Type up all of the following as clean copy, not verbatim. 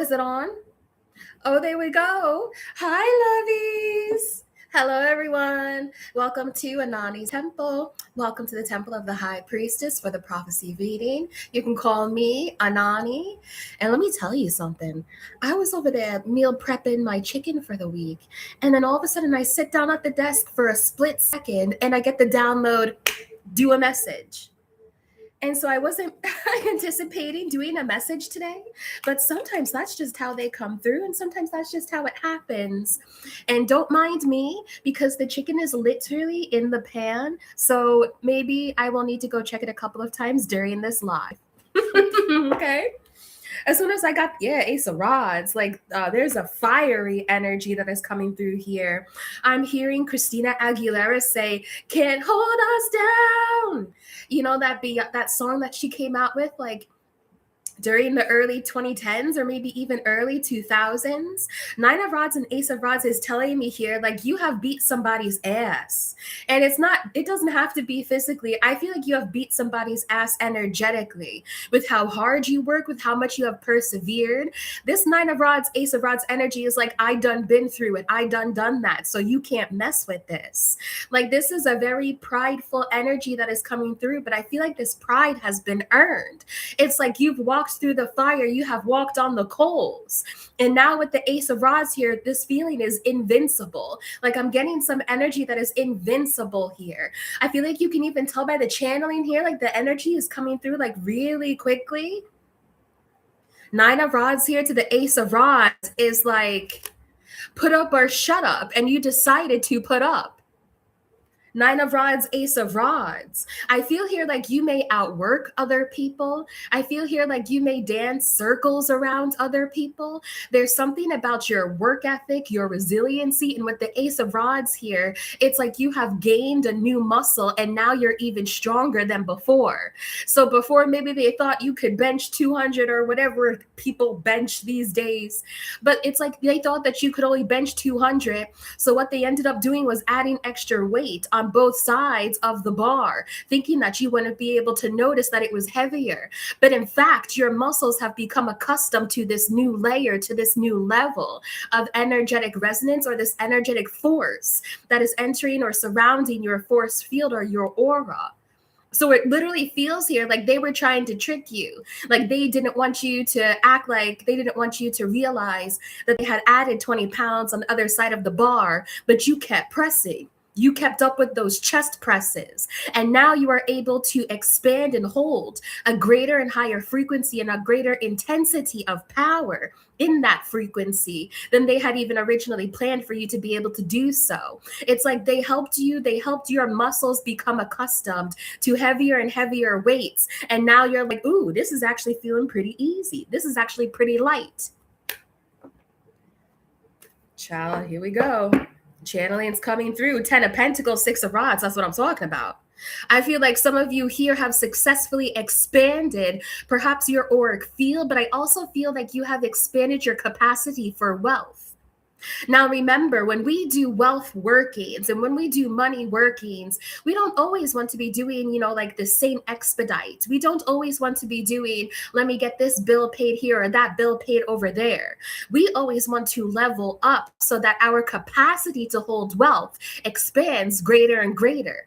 Is it on? Oh, there we go. Hi, lovies. Hello, everyone. Welcome to Anonnie's Temple. Welcome to the Temple of the High Priestess for the prophecy reading. You can call me Anonnie. And let me tell you something. I was over there meal prepping my chicken for the week. And then all of a sudden, I sit down at the desk for a split second and I get the download, do a message. And so I wasn't anticipating doing a message today, but sometimes that's just how they come through, and sometimes that's just how it happens. And don't mind me because the chicken is literally in the pan, so maybe I will need to go check it a couple of times during this live. Okay? As soon as I got, Ace of Rods, there's a fiery energy that is coming through here. I'm hearing Christina Aguilera say, "Can't hold us down." You know, that song that she came out with, during the early 2010s or maybe even early 2000s. Nine of Rods and Ace of Rods is telling me here, you have beat somebody's ass. And it doesn't have to be physically. I feel like you have beat somebody's ass energetically with how hard you work, with how much you have persevered. This Nine of Rods, Ace of Rods energy is like, I done been through it. I done that. So you can't mess with this. This is a very prideful energy that is coming through, but I feel like this pride has been earned. It's like you've walked through the fire, you have walked on the coals. And now with the Ace of Rods here, this feeling is invincible. I'm getting some energy that is invincible here. I feel like you can even tell by the channeling here, the energy is coming through really quickly. Nine of Rods here to the Ace of Rods is put up or shut up, and you decided to put up. Nine of Rods, Ace of Rods. I feel here you may outwork other people. I feel here you may dance circles around other people. There's something about your work ethic, your resiliency, and with the Ace of Rods here, it's like you have gained a new muscle and now you're even stronger than before. So before, maybe they thought you could bench 200 or whatever people bench these days, but it's like they thought that you could only bench 200. So what they ended up doing was adding extra weight on both sides of the bar, thinking that you wouldn't be able to notice that it was heavier. But in fact, your muscles have become accustomed to this new layer, to this new level of energetic resonance, or this energetic force that is entering or surrounding your force field or your aura. So it literally feels here like they were trying to trick you. They didn't want you to act like, they didn't want you to realize that they had added 20 pounds on the other side of the bar, but you kept pressing. You kept up with those chest presses, and now you are able to expand and hold a greater and higher frequency and a greater intensity of power in that frequency than they had even originally planned for you to be able to do so. It's like they helped your muscles become accustomed to heavier and heavier weights, and now you're like, ooh, this is actually feeling pretty easy. This is actually pretty light. Child, here we go. Channeling's coming through. 10 of Pentacles, 6 of Rods. That's what I'm talking about. I feel like some of you here have successfully expanded perhaps your auric field, but I also feel like you have expanded your capacity for wealth. Now, remember, when we do wealth workings and when we do money workings, we don't always want to be doing, the same expedite. We don't always want to be doing, let me get this bill paid here or that bill paid over there. We always want to level up so that our capacity to hold wealth expands greater and greater.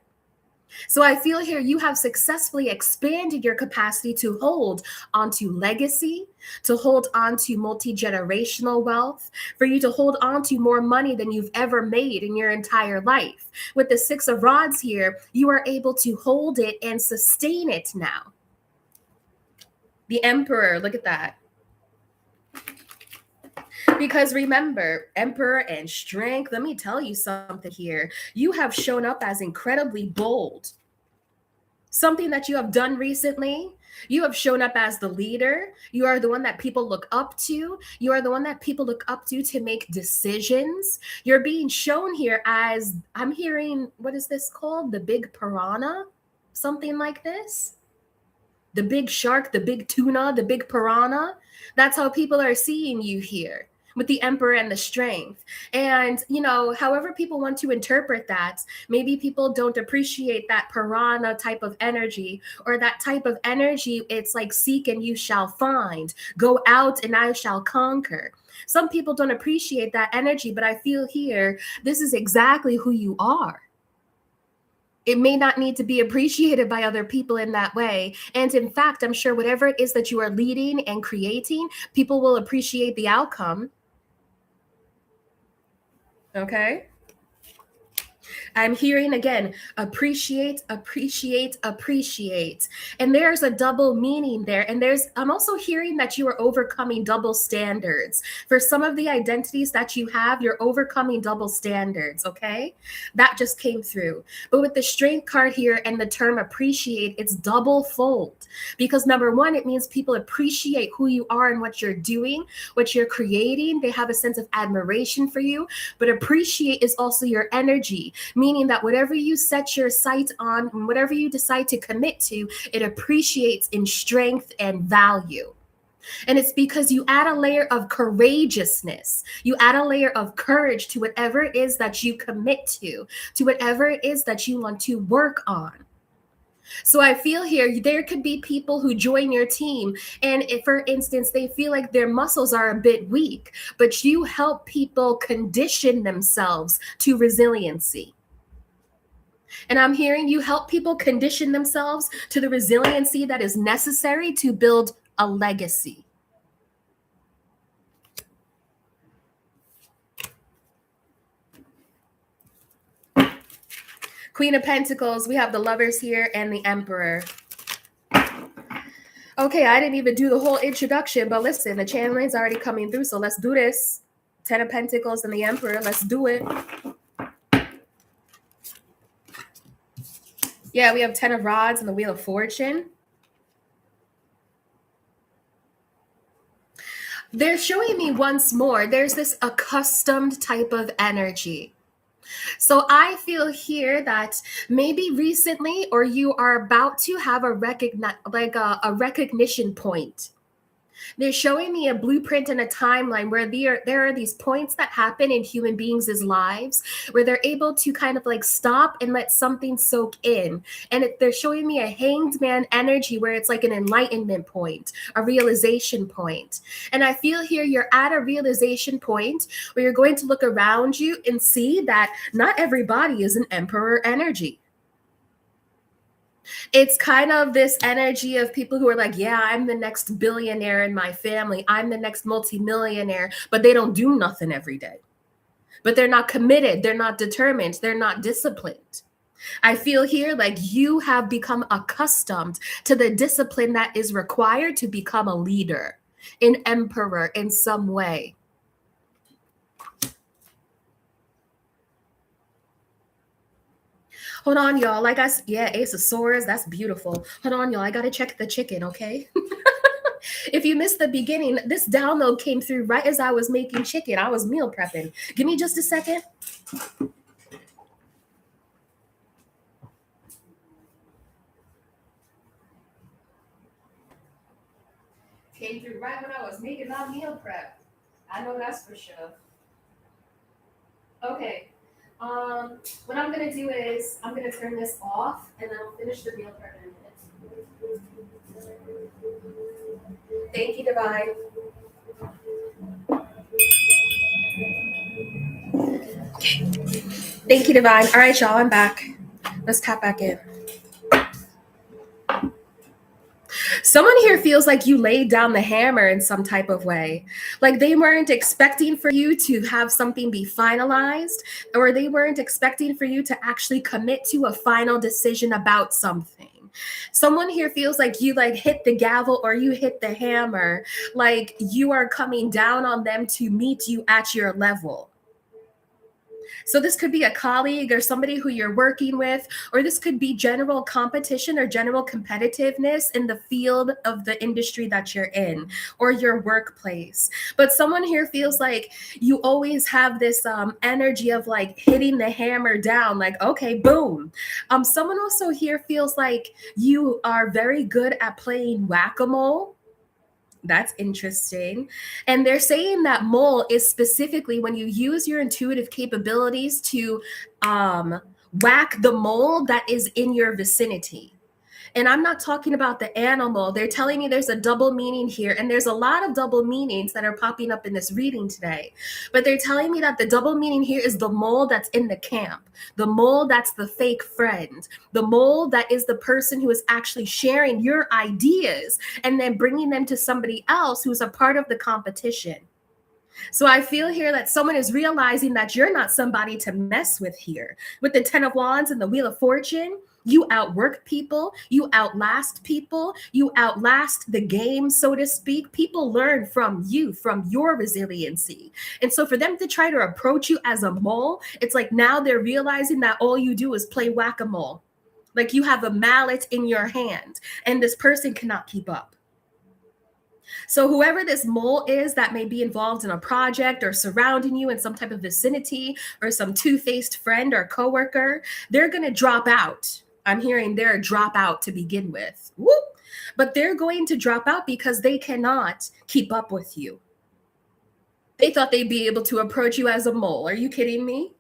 So I feel here you have successfully expanded your capacity to hold onto legacy, to hold onto multi-generational wealth, for you to hold onto more money than you've ever made in your entire life. With the 6 of Rods here, you are able to hold it and sustain it now. The Emperor, look at that. Because remember, Emperor and strength, let me tell you something here. You have shown up as incredibly bold. Something that you have done recently, you have shown up as the leader. You are the one that people look up to. You are the one that people look up to make decisions. You're being shown here as, I'm hearing, what is this called? The big piranha? Something like this? The big shark, the big tuna, the big piranha. That's how people are seeing you here. with the emperor and the strength. And, however people want to interpret that, maybe people don't appreciate that piranha type of energy, or that type of energy. It's like, seek and you shall find, go out and I shall conquer. Some people don't appreciate that energy, but I feel here, this is exactly who you are. It may not need to be appreciated by other people in that way. And in fact, I'm sure whatever it is that you are leading and creating, people will appreciate the outcome. Okay. I'm hearing again, appreciate, appreciate, appreciate. And there's a double meaning there. And I'm also hearing that you are overcoming double standards. For some of the identities that you have, you're overcoming double standards. Okay. That just came through. But with the strength card here and the term appreciate, it's double fold. Because number one, it means people appreciate who you are and what you're doing, what you're creating. They have a sense of admiration for you. But appreciate is also your energy, meaning that whatever you set your sight on, whatever you decide to commit to, it appreciates in strength and value. And it's because you add a layer of courageousness. You add a layer of courage to whatever it is that you commit to whatever it is that you want to work on. So I feel here, there could be people who join your team, and if, for instance, they feel like their muscles are a bit weak, but you help people condition themselves to resiliency. And I'm hearing you help people condition themselves to the resiliency that is necessary to build a legacy. Queen of Pentacles, we have the Lovers here and the Emperor. Okay, I didn't even do the whole introduction, but listen, the channeling's already coming through, so let's do this. 10 of Pentacles and the Emperor, let's do it. Yeah, we have 10 of Rods and the Wheel of Fortune. They're showing me once more, there's this accustomed type of energy. So I feel here that maybe recently, or you are about to have a recognition point. They're showing me a blueprint and a timeline where there are these points that happen in human beings' lives where they're able to kind of like stop and let something soak in. And they're showing me a hanged man energy where it's like an enlightenment point, a realization point. And I feel here you're at a realization point where you're going to look around you and see that not everybody is an emperor energy. It's kind of this energy of people who are like, yeah, I'm the next billionaire in my family. I'm the next multimillionaire, but they don't do nothing every day. But they're not committed. They're not determined. They're not disciplined. I feel here like you have become accustomed to the discipline that is required to become a leader, an emperor in some way. Hold on, y'all. Yeah, Ace of Swords. That's beautiful. Hold on, y'all. I got to check the chicken, okay? If you missed the beginning, this download came through right as I was making chicken. I was meal prepping. Give me just a second. Came through right when I was making my meal prep. I know that's for sure. Okay. What I'm going to do is I'm going to turn this off and then I'll finish the meal prep in a minute. Thank you, Divine. Okay. Thank you, Divine. All right, y'all, I'm back. Let's tap back in. Someone here feels like you laid down the hammer in some type of way. Like they weren't expecting for you to have something be finalized, or they weren't expecting for you to actually commit to a final decision about something. Someone here feels like you like hit the gavel or you hit the hammer, like you are coming down on them to meet you at your level. So this could be a colleague or somebody who you're working with, or this could be general competition or general competitiveness in the field of the industry that you're in or your workplace. But someone here feels like you always have this energy of like hitting the hammer down, like, okay, boom. Someone also here feels like you are very good at playing whack-a-mole. That's interesting. And they're saying that mole is specifically when you use your intuitive capabilities to whack the mole that is in your vicinity. And I'm not talking about the animal. They're telling me there's a double meaning here. And there's a lot of double meanings that are popping up in this reading today. But they're telling me that the double meaning here is the mole that's in the camp, the mole that's the fake friend, the mole that is the person who is actually sharing your ideas and then bringing them to somebody else who's a part of the competition. So I feel here that someone is realizing that you're not somebody to mess with here. With the 10 of Wands and the Wheel of Fortune, you outwork people, you outlast people, you outlast the game, so to speak. People learn from you, from your resiliency. And so for them to try to approach you as a mole, it's like now they're realizing that all you do is play whack-a-mole. Like you have a mallet in your hand and this person cannot keep up. So whoever this mole is that may be involved in a project or surrounding you in some type of vicinity or some two-faced friend or coworker, they're going to drop out. I'm hearing they're a dropout to begin with. Whoop. But they're going to drop out because they cannot keep up with you. They thought they'd be able to approach you as a mole. Are you kidding me?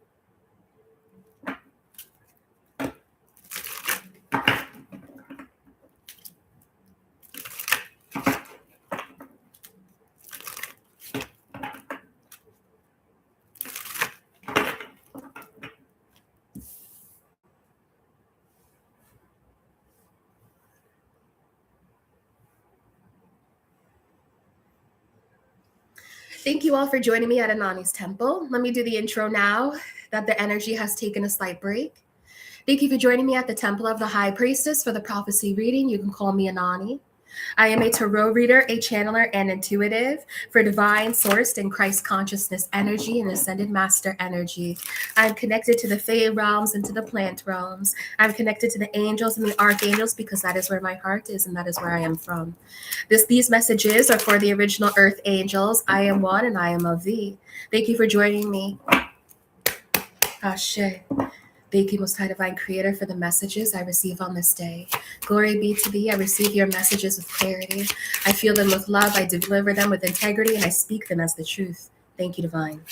Thank you all for joining me at Anonnie's Temple. Let me do the intro now that the energy has taken a slight break. Thank you for joining me at the Temple of the High Priestess for the prophecy reading. You can call me Anonnie. I am a tarot reader, a channeler, and intuitive for divine, sourced, and Christ consciousness energy and ascended master energy. I'm connected to the Fae realms and to the plant realms. I'm connected to the angels and the archangels because that is where my heart is and that is where I am from. These messages are for the original earth angels. I am one and I am of thee. Thank you for joining me. Ashe. Thank you, Most High Divine Creator, for the messages I receive on this day. Glory be to thee. I receive your messages with clarity. I feel them with love. I deliver them with integrity, and I speak them as the truth. Thank you, Divine.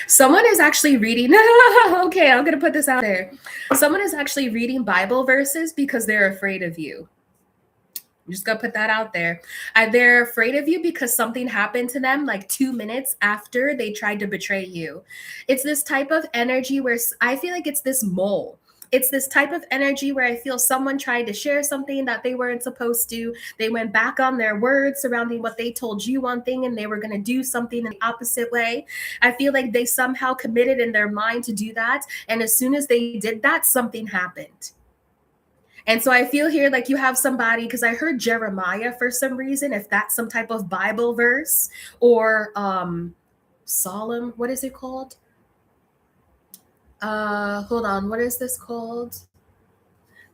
Someone is actually reading. Okay, I'm going to put this out there. Someone is actually reading Bible verses because they're afraid of you. I'm just gonna put that out there. They're afraid of you because something happened to them like 2 minutes after they tried to betray you. It's this type of energy where I feel like it's this mole. It's this type of energy where I feel someone tried to share something that they weren't supposed to. They went back on their words surrounding what they told you one thing and they were going to do something in the opposite way. I feel like they somehow committed in their mind to do that. And as soon as they did that, something happened. And so I feel here like you have somebody, because I heard Jeremiah for some reason, if that's some type of Bible verse, or Solemn, what is it called? Hold on, what is this called?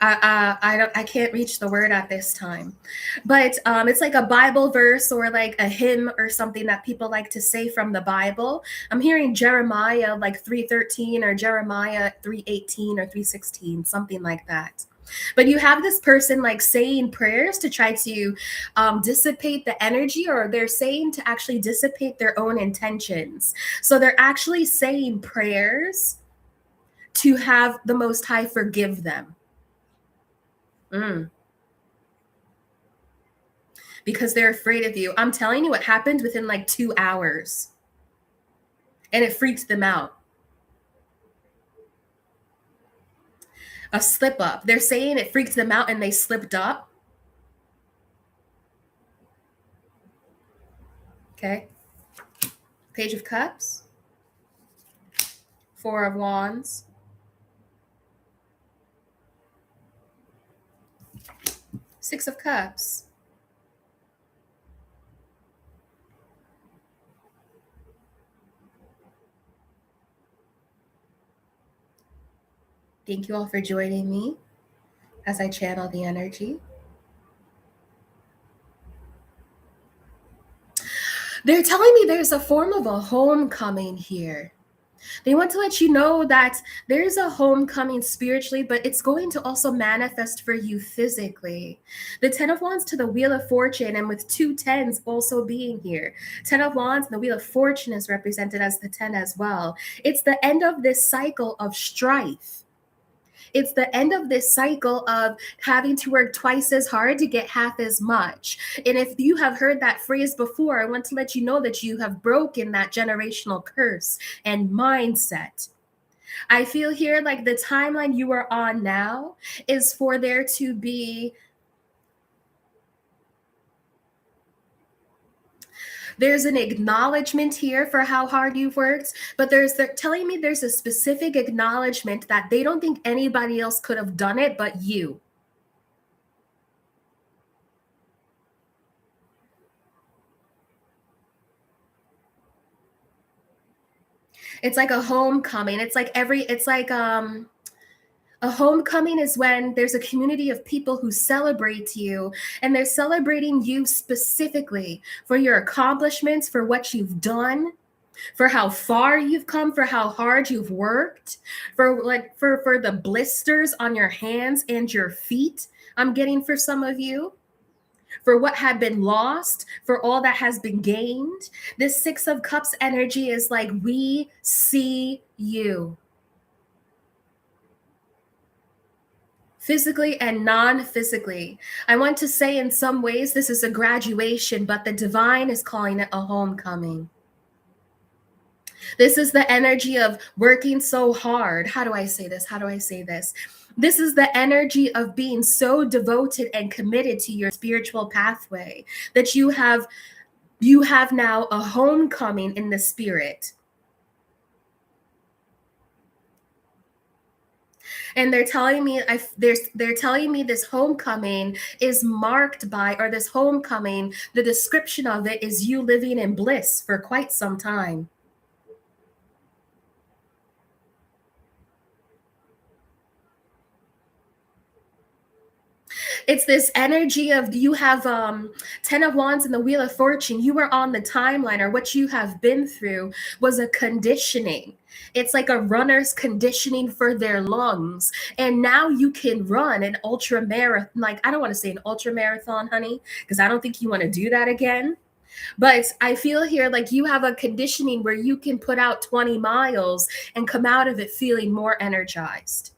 I can't reach the word at this time, but it's like a Bible verse or like a hymn or something that people like to say from the Bible. I'm hearing Jeremiah like 3:13 or Jeremiah 3:18 or 3:16, something like that. But you have this person like saying prayers to try to dissipate the energy, or they're saying to actually dissipate their own intentions. So they're actually saying prayers to have the Most High forgive them. Because they're afraid of you. I'm telling you, it happened within like 2 hours. And it freaked them out. A slip up. They're saying it freaked them out and they slipped up. Okay. Page of Cups. 4 of Wands. Six of Cups. Thank you all for joining me as I channel the energy. They're telling me there's a form of a homecoming here. They want to let you know that there's a homecoming spiritually, but it's going to also manifest for you physically. The Ten of Wands to the Wheel of Fortune, and with two tens also being here. Ten of Wands and the Wheel of Fortune is represented as the 10 as well. It's the end of this cycle of strife. It's the end of this cycle of having to work twice as hard to get half as much. And if you have heard that phrase before, I want to let you know that you have broken that generational curse and mindset. I feel here like the timeline you are on now is for there to be there's an acknowledgement here for how hard you've worked, but they're telling me there's a specific acknowledgement that they don't think anybody else could have done it but you. It's like a homecoming. It's like a homecoming is when there's a community of people who celebrate you, and they're celebrating you specifically for your accomplishments, for what you've done, for how far you've come, for how hard you've worked, for the blisters on your hands and your feet. I'm getting for some of you, for what had been lost, for all that has been gained. This Six of Cups energy is like, we see you. Physically and non-physically. I want to say in some ways this is a graduation, but the divine is calling it a homecoming. This is the energy of working so hard. How do I say this? How do I say this? This is the energy of being so devoted and committed to your spiritual pathway that you have now a homecoming in the spirit. And they're telling me they're telling me this homecoming is marked by, or this homecoming, the description of it is you living in bliss for quite some time. It's this energy of you have 10 of Wands and the Wheel of Fortune. You were on the timeline, or what you have been through was a conditioning. It's like a runner's conditioning for their lungs. And now you can run an ultra marathon. Like, I don't want to say an ultra marathon, honey, because I don't think you want to do that again. But I feel here like you have a conditioning where you can put out 20 miles and come out of it feeling more energized.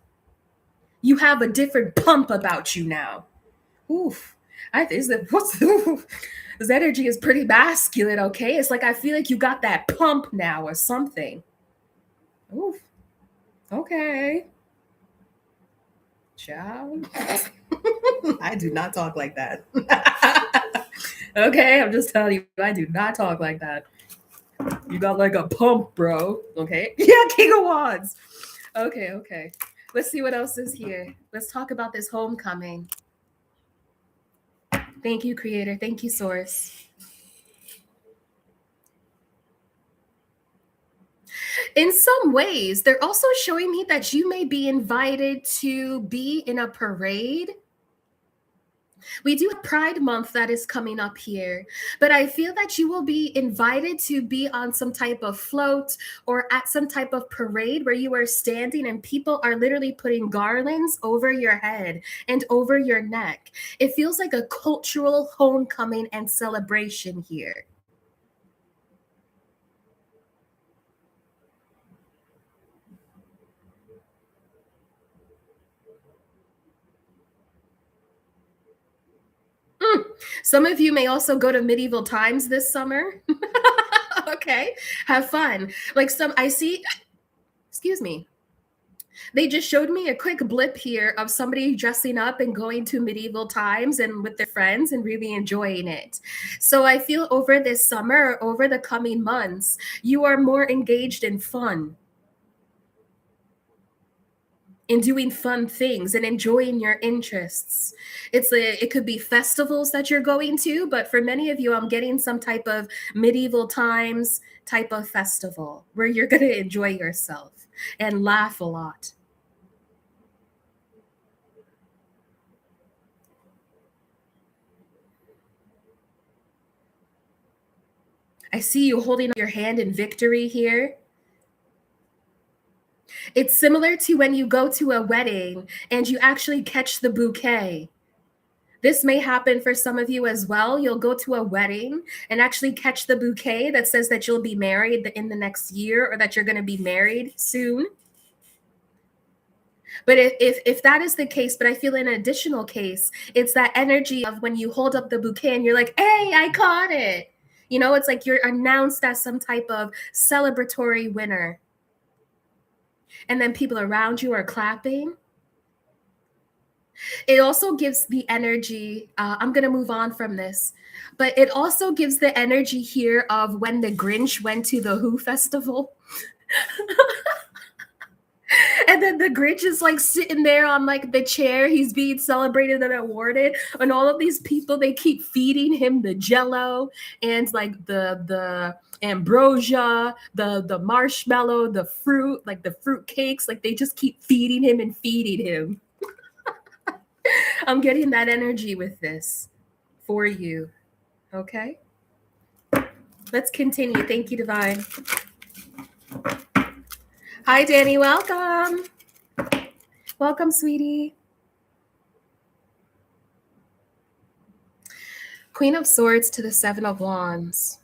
You have a different pump about you now. Oof. I think that what's this energy is pretty masculine, okay? It's like I feel like you got that pump now or something. Oof. Okay. Ciao. I do not talk like that. Okay, I'm just telling you, I do not talk like that. You got like a pump, bro. Okay. Yeah, King of Wands. Okay, okay. Let's see what else is here. Let's talk about this homecoming. Thank you, Creator. Thank you, Source. In some ways, they're also showing me that you may be invited to be in a parade. We do have Pride Month that is coming up here, but I feel that you will be invited to be on some type of float or at some type of parade where you are standing and people are literally putting garlands over your head and over your neck. It feels like a cultural homecoming and celebration here. Some of you may also go to medieval times this summer. Okay, have fun. Like some, I see, excuse me. They just showed me a quick blip here of somebody dressing up and going to medieval times and with their friends and really enjoying it. So I feel over this summer, over the coming months, you are more engaged in fun, in doing fun things and enjoying your interests. It could be festivals that you're going to, but for many of you, I'm getting some type of medieval times type of festival where you're going to enjoy yourself and laugh a lot. I see you holding up your hand in victory here. It's similar to when you go to a wedding and you actually catch the bouquet. This may happen for some of you as well. You'll go to a wedding and actually catch the bouquet that says that you'll be married in the next year or that you're going to be married soon. But if that is the case, but I feel an additional case, it's that energy of when you hold up the bouquet and you're like, hey, I caught it. You know, it's like you're announced as some type of celebratory winner. And then people around you are clapping. It also gives the energy. I'm going to move on from this, but it also gives the energy here of when the Grinch went to the Who festival. And then the Grinch is like sitting there on like the chair. He's being celebrated and awarded. And all of these people, they keep feeding him the Jello and like the ambrosia, the marshmallow, the fruit, like the fruit cakes. Like they just keep feeding him and feeding him. I'm getting that energy with this for you. Okay? Let's continue. Thank you, Divine. Hi, Danny. Welcome. Welcome, sweetie. Queen of Swords to the Seven of Wands.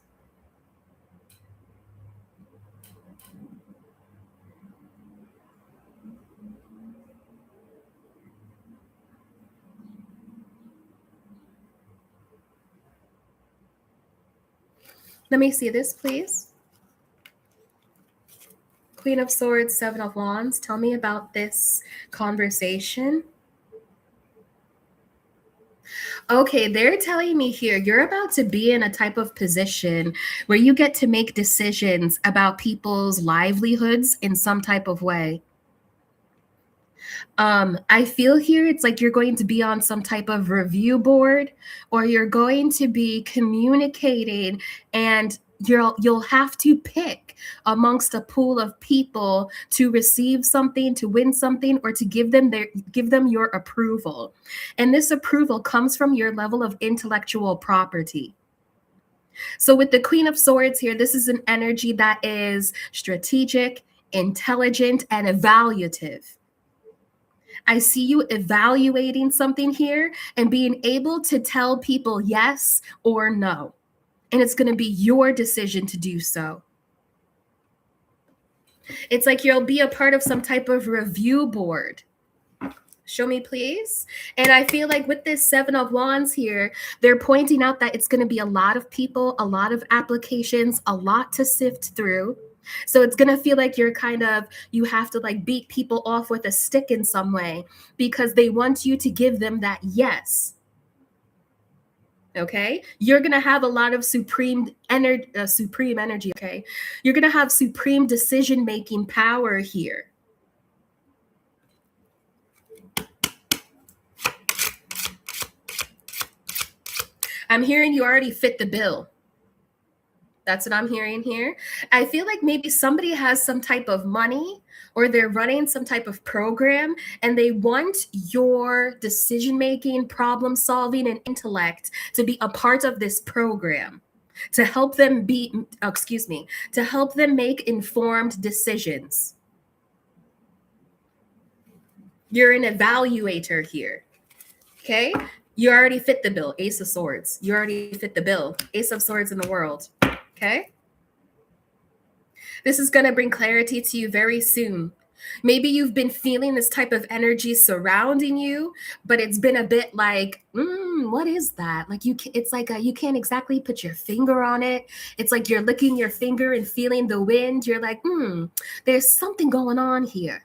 Let me see this, please. Queen of Swords, Seven of Wands. Tell me about this conversation. Okay, they're telling me here you're about to be in a type of position where you get to make decisions about people's livelihoods in some type of way. I feel here it's like you're going to be on some type of review board, or you're going to be communicating, and you'll have to pick amongst a pool of people to receive something, to win something, or to give them your approval. And this approval comes from your level of intellectual property. So with the Queen of Swords here, this is an energy that is strategic, intelligent, and evaluative. I see you evaluating something here and being able to tell people yes or no. And it's going to be your decision to do so. It's like you'll be a part of some type of review board. Show me, please. And I feel like with this Seven of Wands here, they're pointing out that it's going to be a lot of people, a lot of applications, a lot to sift through. So it's going to feel like you have to like beat people off with a stick in some way because they want you to give them that yes. Okay. You're going to have a lot of supreme energy. Okay. You're going to have supreme decision-making power here. I'm hearing you already fit the bill. That's what I'm hearing here. I feel like maybe somebody has some type of money or they're running some type of program and they want your decision-making, problem solving, and intellect to be a part of this program to help them to help them make informed decisions. You're an evaluator here. Okay? You already fit the bill. Ace of Swords. You already fit the bill. Ace of Swords in the world. Okay? This is going to bring clarity to you very soon. Maybe you've been feeling this type of energy surrounding you, but it's been a bit like, what is that? Like it's like you can't exactly put your finger on it. It's like you're licking your finger and feeling the wind. You're like, there's something going on here.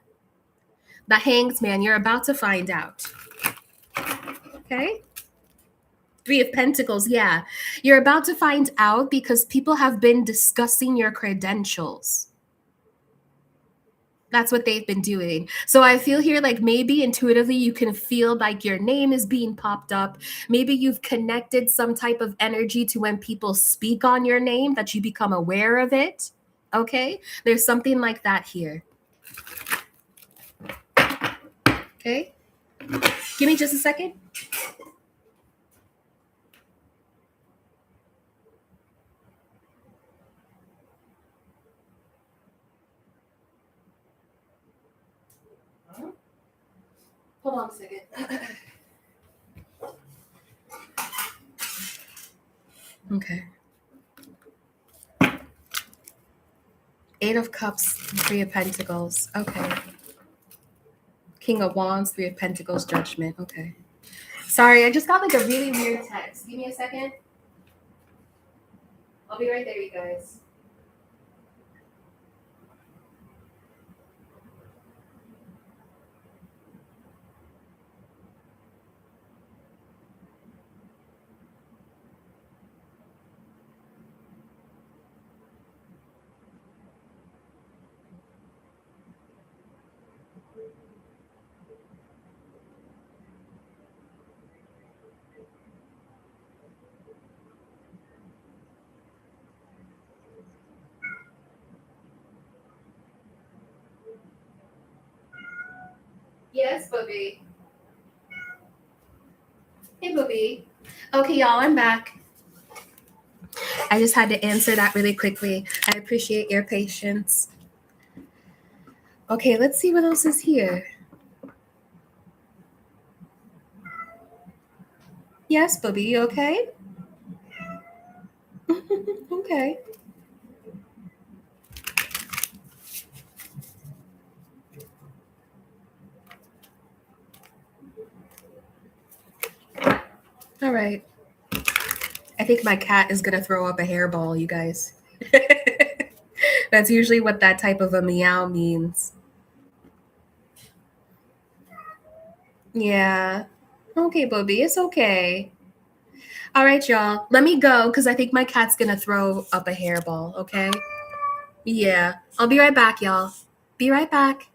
The Hanged Man, you're about to find out. Okay? Three of Pentacles, yeah. You're about to find out because people have been discussing your credentials. That's what they've been doing. So I feel here like maybe intuitively you can feel like your name is being popped up. Maybe you've connected some type of energy to when people speak on your name that you become aware of it. Okay? There's something like that here. Okay? Give me just a second. Hold on a second. Okay. 8 of Cups, 3 of Pentacles. Okay. King of Wands, 3 of Pentacles, Judgment. Okay. Sorry, I just got like a really weird text. Give me a second. I'll be right there, you guys. Yes, Booby. Hey, Booby. Okay, y'all, I'm back. I just had to answer that really quickly. I appreciate your patience. Okay, let's see what else is here. Yes, Booby, you okay? Okay. All right. I think my cat is going to throw up a hairball, you guys. That's usually what that type of a meow means. Yeah. Okay, Booby, it's okay. All right, y'all. Let me go because I think my cat's going to throw up a hairball, okay? Yeah. I'll be right back, y'all. Be right back.